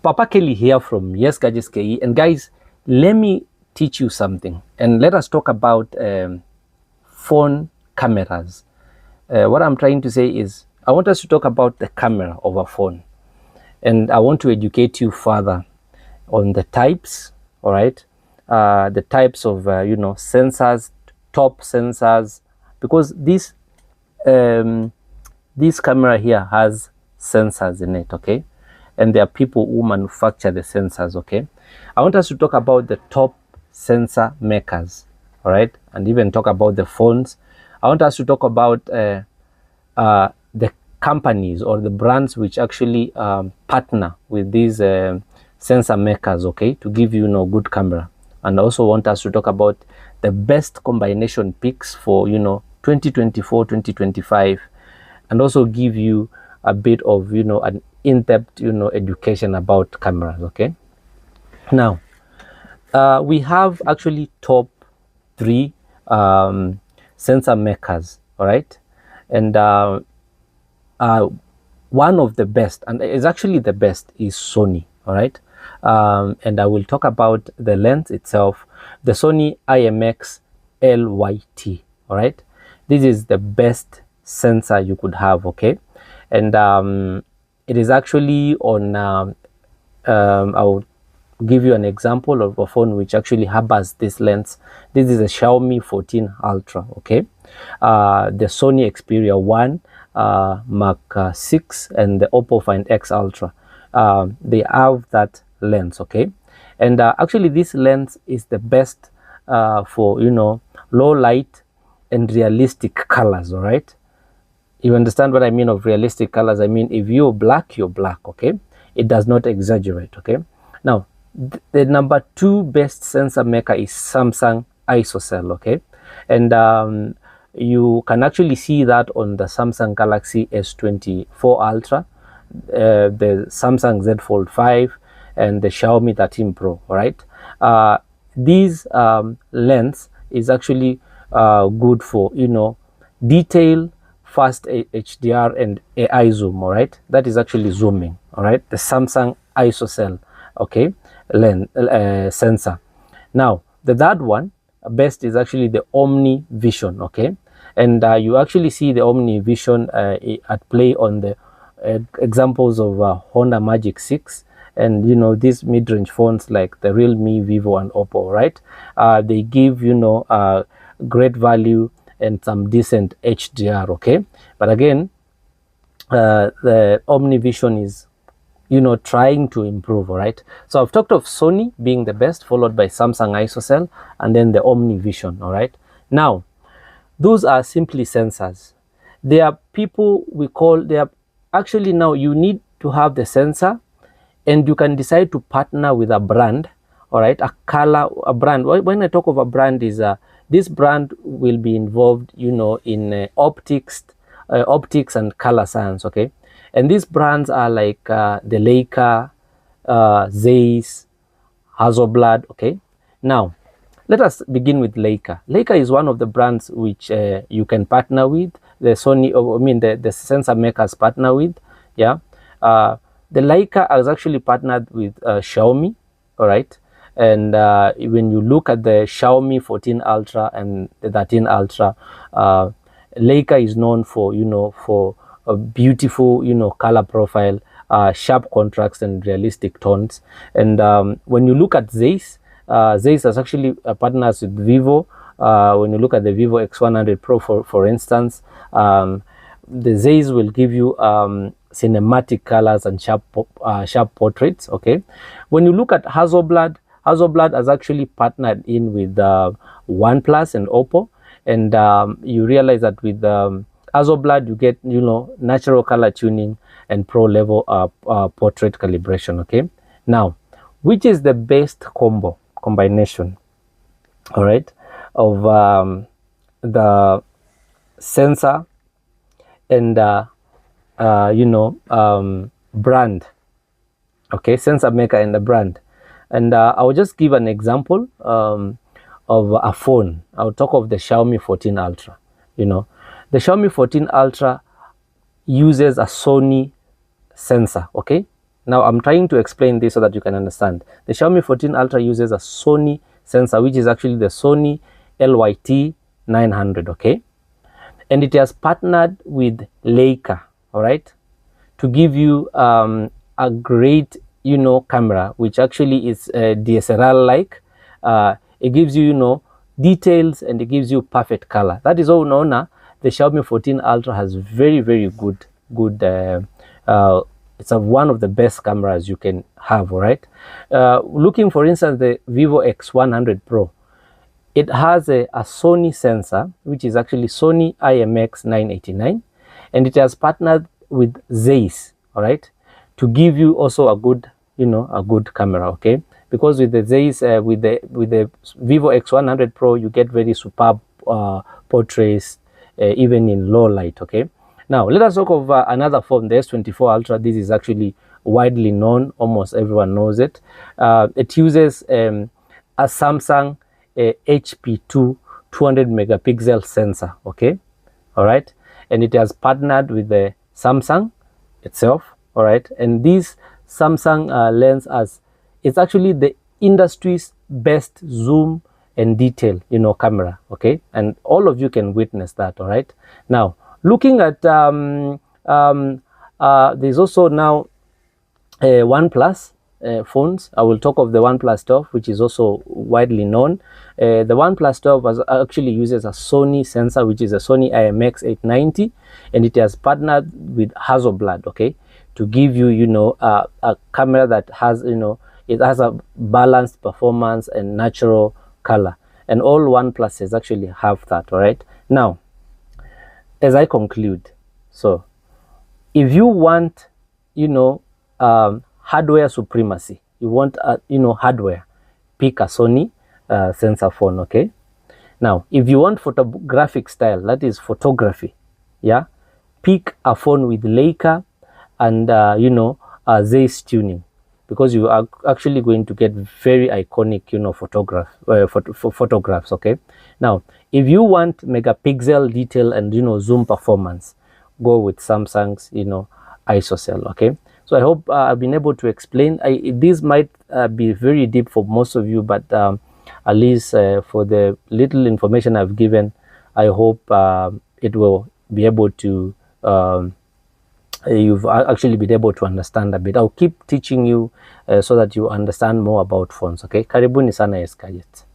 Papa Kelly here from Yes Gadgets KE, and guys, let me teach you something, and let us talk about phone cameras. What I'm trying to say is, I want us to talk about the camera of a phone, and I want to educate you further on the types. All right, the types of sensors, top sensors, because this camera here has sensors in it. Okay. And there are people who manufacture the sensors. Okay, I want us to talk about the top sensor makers, all right, and even talk about the phones. I want us to talk about the companies or the brands which actually partner with these sensor makers, okay, to give you good camera. And I also want us to talk about the best combination picks for 2024 2025, and also give you a bit of an in-depth education about cameras. Okay, now we have actually top 3 sensor makers, all right, and one of the best, and is actually the best, is Sony, all right. And I will talk about the lens itself, the Sony IMX LYT, all right. This is the best sensor you could have, okay. And it is actually on I'll give you an example of a phone which actually harbors this lens. This is a Xiaomi 14 Ultra, okay. The Sony Xperia 1, Mark 6, and the Oppo Find X Ultra, they have that lens, okay. And actually this lens is the best for low light and realistic colors, all right. You understand what I mean of realistic colors? I mean, if you're black, you're black, okay. It does not exaggerate, okay. Now the number 2 best sensor maker is Samsung ISOCELL, okay. And you can actually see that on the Samsung Galaxy S24 Ultra, the Samsung Z Fold 5, and the Xiaomi 13 Pro, all right. These lens is actually good for detail, fast HDR, and AI zoom, all right. That is actually zooming, all right, the Samsung ISOCELL, okay, lens sensor. Now the third one best is actually the Omni Vision, okay. And you actually see the Omni Vision at play on the examples of Honda Magic 6, and these mid-range phones like the Realme, Vivo, and Oppo, right. They give great value and some decent HDR, okay. But again, the Omni Vision is trying to improve, all right. So I've talked of Sony being the best, followed by Samsung ISOCELL, and then the Omni Vision, all right. Now those are simply sensors. There are people actually, now you need to have the sensor, and you can decide to partner with a brand, all right, a brand. When I talk of a brand, is this brand will be involved in optics and color science, okay. And these brands are like the Leica, Zeiss, Hasselblad, okay. Now let us begin with Leica. Leica is one of the brands which you can partner with. The Sony, the sensor makers partner with, yeah. The Leica has actually partnered with Xiaomi, all right. And when you look at the Xiaomi 14 Ultra and the 13 Ultra, Leica is known for for a beautiful color profile, sharp contrast, and realistic tones. And when you look at Zeiss, Zeiss has actually partners with Vivo. When you look at the Vivo X100 Pro, for instance, the Zeiss will give you cinematic colors and sharp portraits, okay. When you look at Hasselblad has actually partnered in with OnePlus and Oppo, and you realize that with Hasselblad you get natural color tuning and pro level portrait calibration, okay. Now, which is the best combination, all right, of the sensor and brand, okay, sensor maker and the brand? And I will just give an example of a phone. I'll talk of the Xiaomi 14 Ultra. The Xiaomi 14 Ultra uses a Sony sensor, okay. Now I'm trying to explain this so that you can understand. The Xiaomi 14 Ultra uses a Sony sensor, which is actually the Sony LYT 900, okay? And it has partnered with Leica, all right, to give you a great, you know, camera, which actually is DSLR like. It gives you, you know, details, and it gives you perfect color. That is all known. The Xiaomi 14 Ultra has very, very good it's one of the best cameras you can have, all right? Looking, for instance, the Vivo X100 Pro, it has a Sony sensor, which is actually Sony IMX 989, and it has partnered with Zeiss, all right, to give you also a good, you know, a good camera, okay? Because with the Zeiss, with the Vivo X100 Pro, you get very superb portraits, even in low light, okay? Now, let us talk of another phone, the S24 Ultra. This is actually widely known. Almost everyone knows it. It uses a Samsung HP2 200 megapixel sensor, okay? All right. And it has partnered with the Samsung itself, all right? And this Samsung lens, it's actually the industry's best zoom and detail, you know, camera, okay? And all of you can witness that, all right? Now, looking at there's also now OnePlus phones. I will talk of the OnePlus 12, which is also widely known. The OnePlus 12 actually uses a Sony sensor, which is a Sony IMX 890, and it has partnered with Hasselblad, okay, to give you, you know, a camera that has, you know, it has a balanced performance and natural color, and all OnePluses actually have that, all right? Now, as I conclude, so if you want, you know, hardware supremacy, you want, you know, hardware, pick a Sony sensor phone, okay? Now, if you want photographic style, that is photography, yeah, pick a phone with Leica and, you know, Zeiss tuning, because you are actually going to get very iconic, you know, photographs, okay? Now, if you want megapixel detail and, you know, zoom performance, go with Samsung's, you know, ISOCELL, okay? So I hope I've been able to explain. This might be very deep for most of you, but at least for the little information I've given, I hope it will be able to, you've actually been able to understand a bit. I'll keep teaching you so that you understand more about phones, okay? Karibuni sana Gadgets.